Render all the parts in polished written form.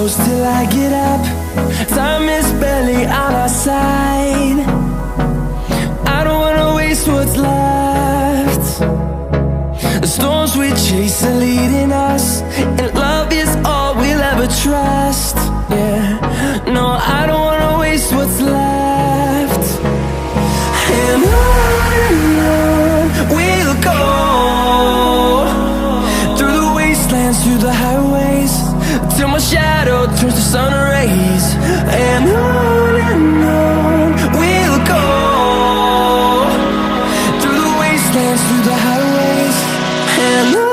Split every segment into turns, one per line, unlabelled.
close till I get up. Time is barely on our side. I don't wanna waste what's left. The storms we chase are leading us, and love is all we'll ever trust. Yeah, no, I don't wanna waste what's left. And on we'll go, through the wastelands, through the highways, till my shadow turns to sun rays. And on we'll go, through the wastelands, through the highways, and on.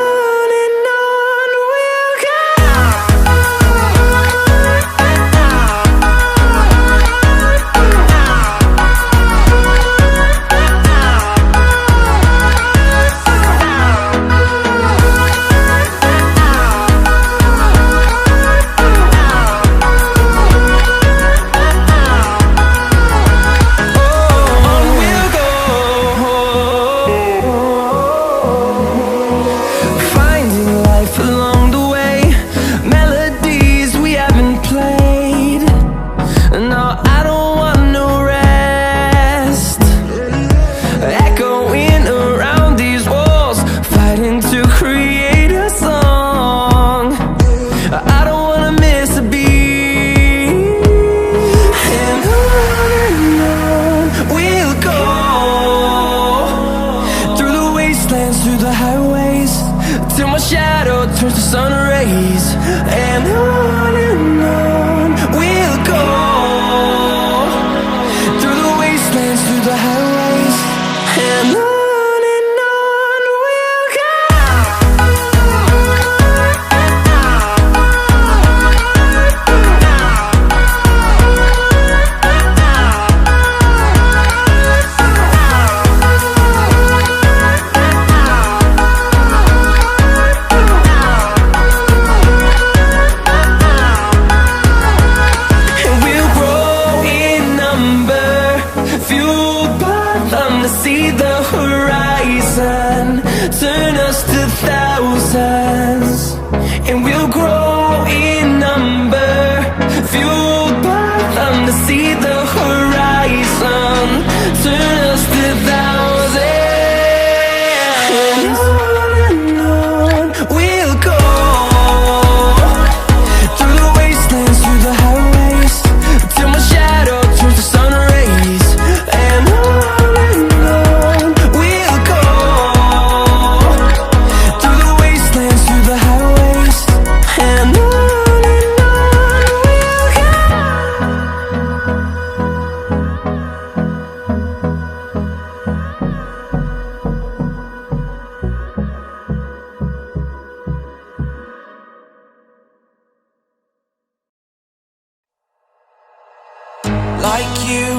Through the highways, till my shadow turns to sun rays. And on we'll go, through the wastelands, through the highways, and on. See the horizon turn us to thousands, and we'll grow in number, fueled by them. To see the horizon turn us to thousands, and on we'll go, through the wastelands, through the highways, till my shadow turns to sun rays. And like you,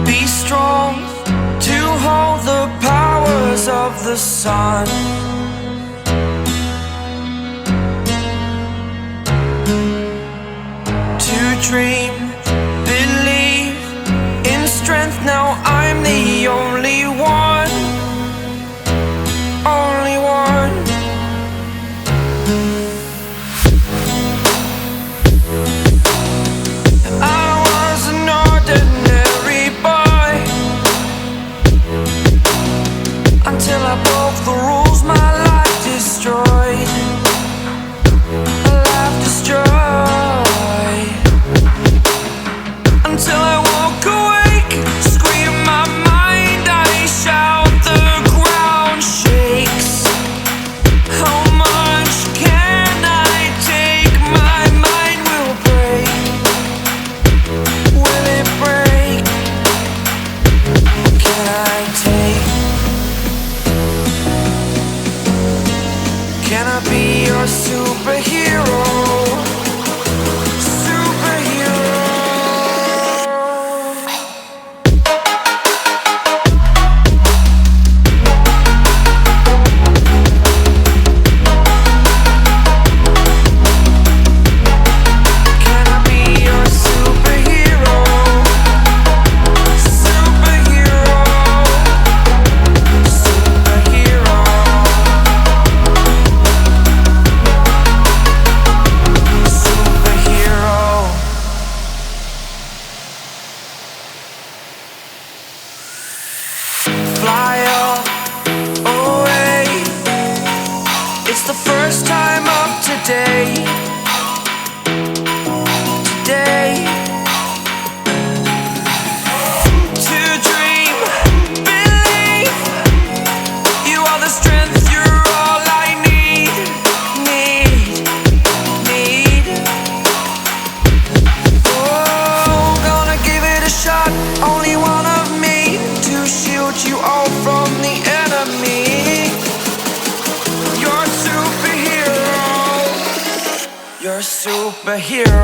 be strong to hold the powers of the sun. To dream, believe in strength. Now I'm the only one, only one. Until I broke the rules, my life destroyed, a life destroyed. today. Today. To dream, believe. You are the strength, you're all I need. Oh, gonna give it a shot. Only one of me to shield you all from the enemy. You're a superhero. You're a superhero.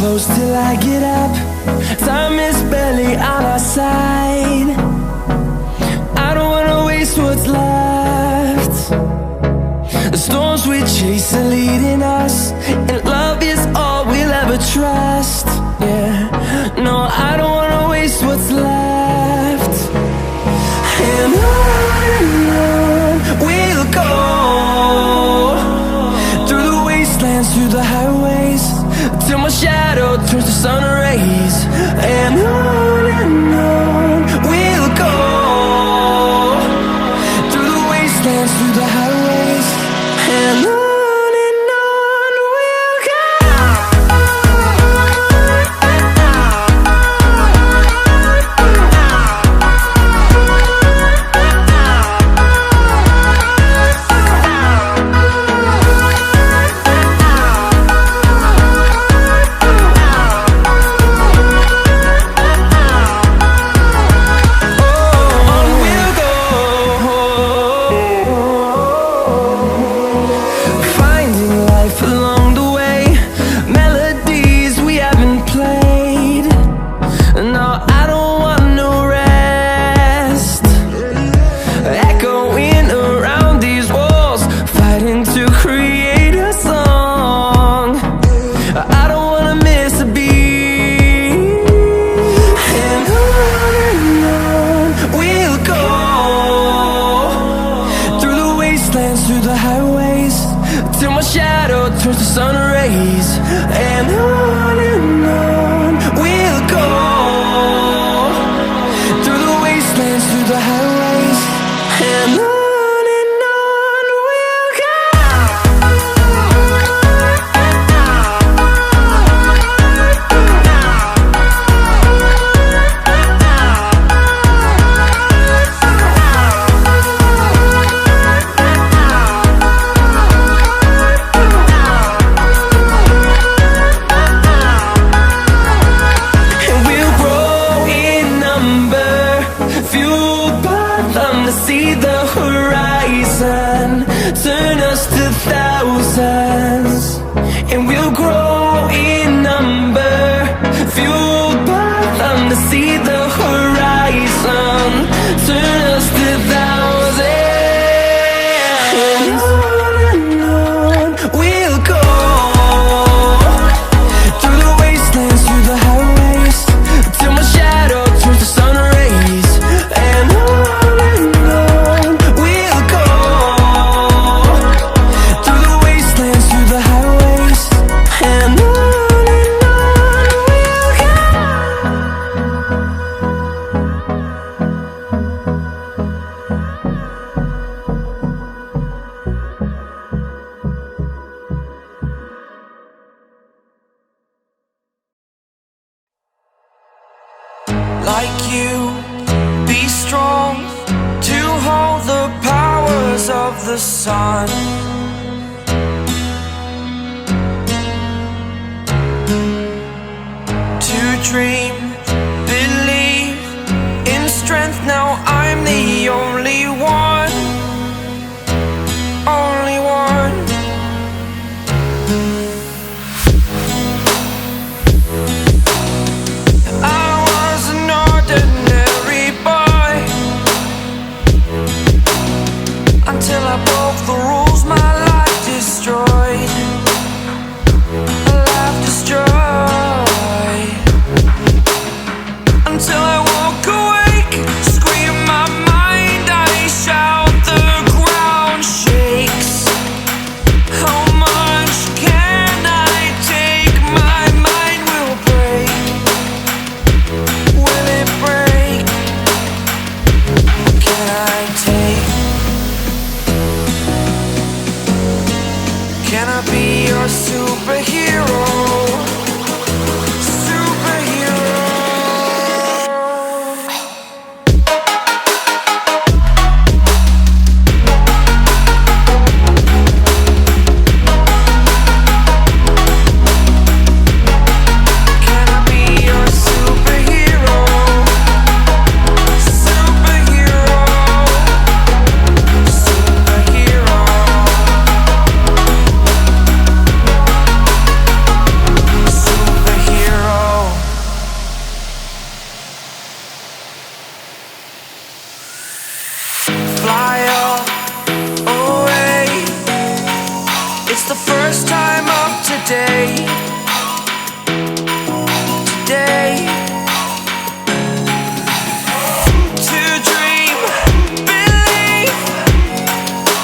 Close till I get up. Time is barely on our side. I don't wanna waste what's left. The storms we chase are leading us, and love is all we'll ever trust. Yeah, no, I don't wanna waste what's left. And on we'll go, through the wastelands, through the highways, till my shadow turns to sun rays. And on we'll go, through the wastelands, through the highways. And on we'll go. Through the highways, till my shadow turns to sun rays. And on we'll go, through the wastelands, through the highways. And on we'll go. See the horizon, turn us to thousands, and we'll grow in number, fueled by them to see the horizon, turn us to thousands. And on we'll go, through the wastelands, through the highways, till my shadow turns to sun rays. And like you, be strong to hold the powers of the sun. To dream, believe in strength. Now I'm the only one, only one. the rules, my life destroyed. A life destroyed. Until I walk awake, scream my mind, I shout, the ground shakes. How much can I take? My mind will break. Will it break? Can I take? Can I be your superhero? Fly away. It's the first time of today. Today. To dream, believe.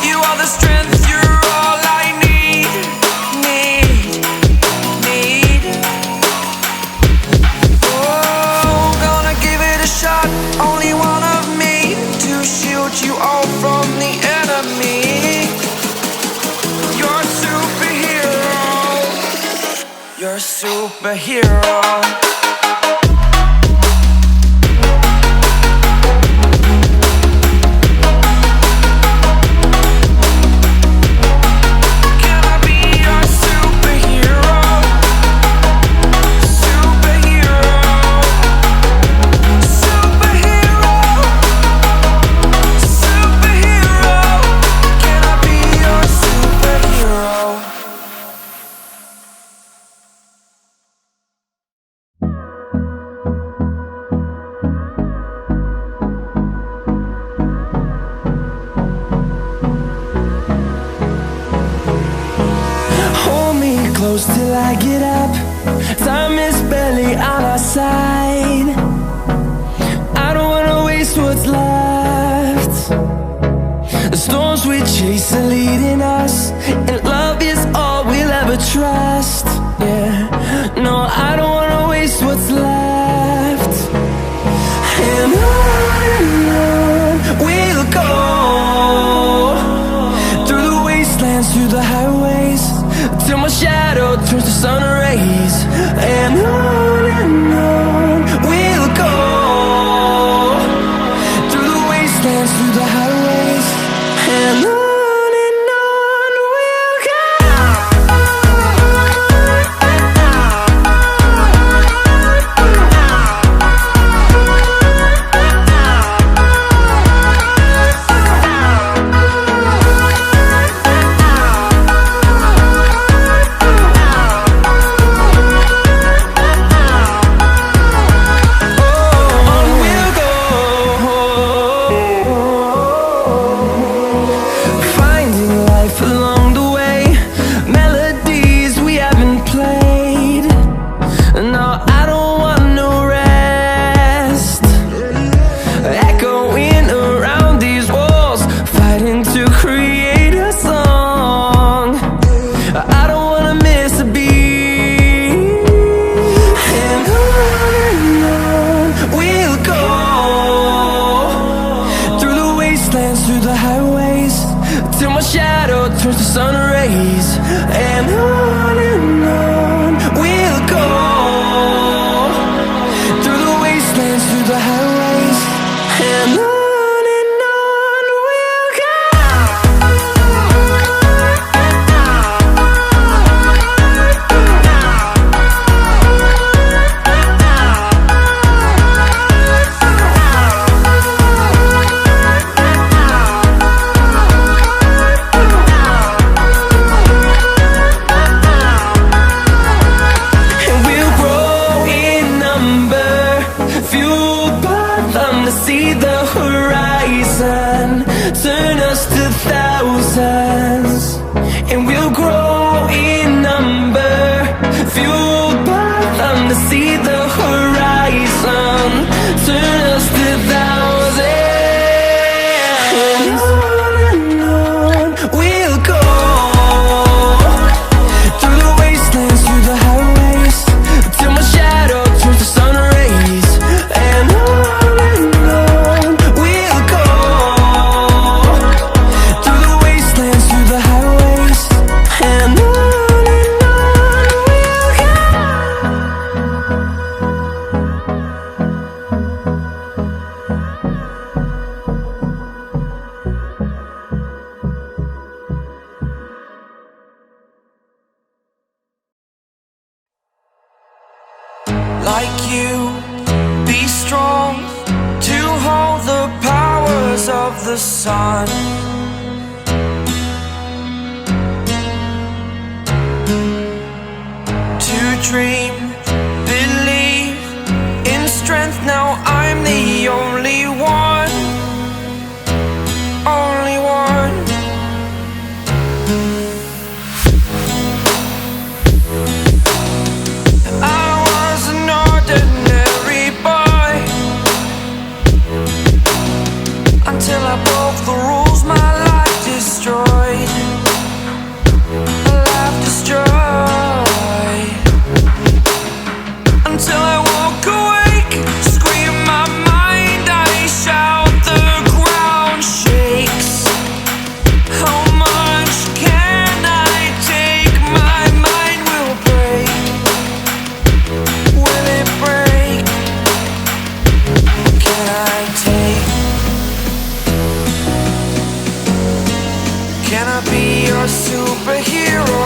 You are the strength, you're all I need. Oh, gonna give it a shot. Only one of me to shield you all from the enemy. You're a superhero. You're a superhero. Can I be your superhero? Superhero. Superhero. Superhero. Can I be your superhero? Hold me close till I get up. Time is barely on our side. I don't wanna waste what's left. The storms we chase are leading us, and love is all we'll ever trust. Yeah, no, I don't wanna waste what's left. And on we'll go, through the wastelands, through the highways, till my shadow turns to sun rays. And on we'll go, through the wastelands, through the highways, and on we'll go. Through the highways, till my shadow turns to sun rays. And on we'll go, through the wastelands, through the highways, and on we'll go. See the horizon, turn us to thousands. of the sun. To dream, believe in strength, now I'm the only one. Only one. I was an ordinary boy until I broke the rules, my life destroyed. A life destroyed. Until I walk awake, scream my mind, I shout, the ground shakes. How much can I take? My mind will break. Will it break? Can I take? Can I be your superhero?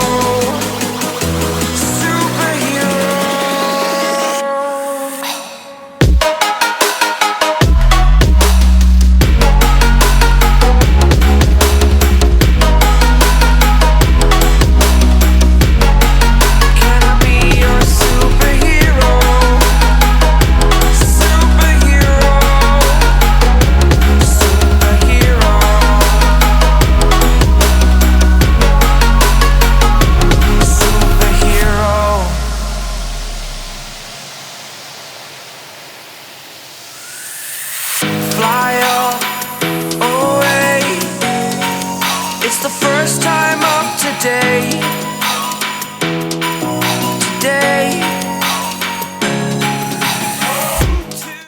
Fly away. It's the first time of today.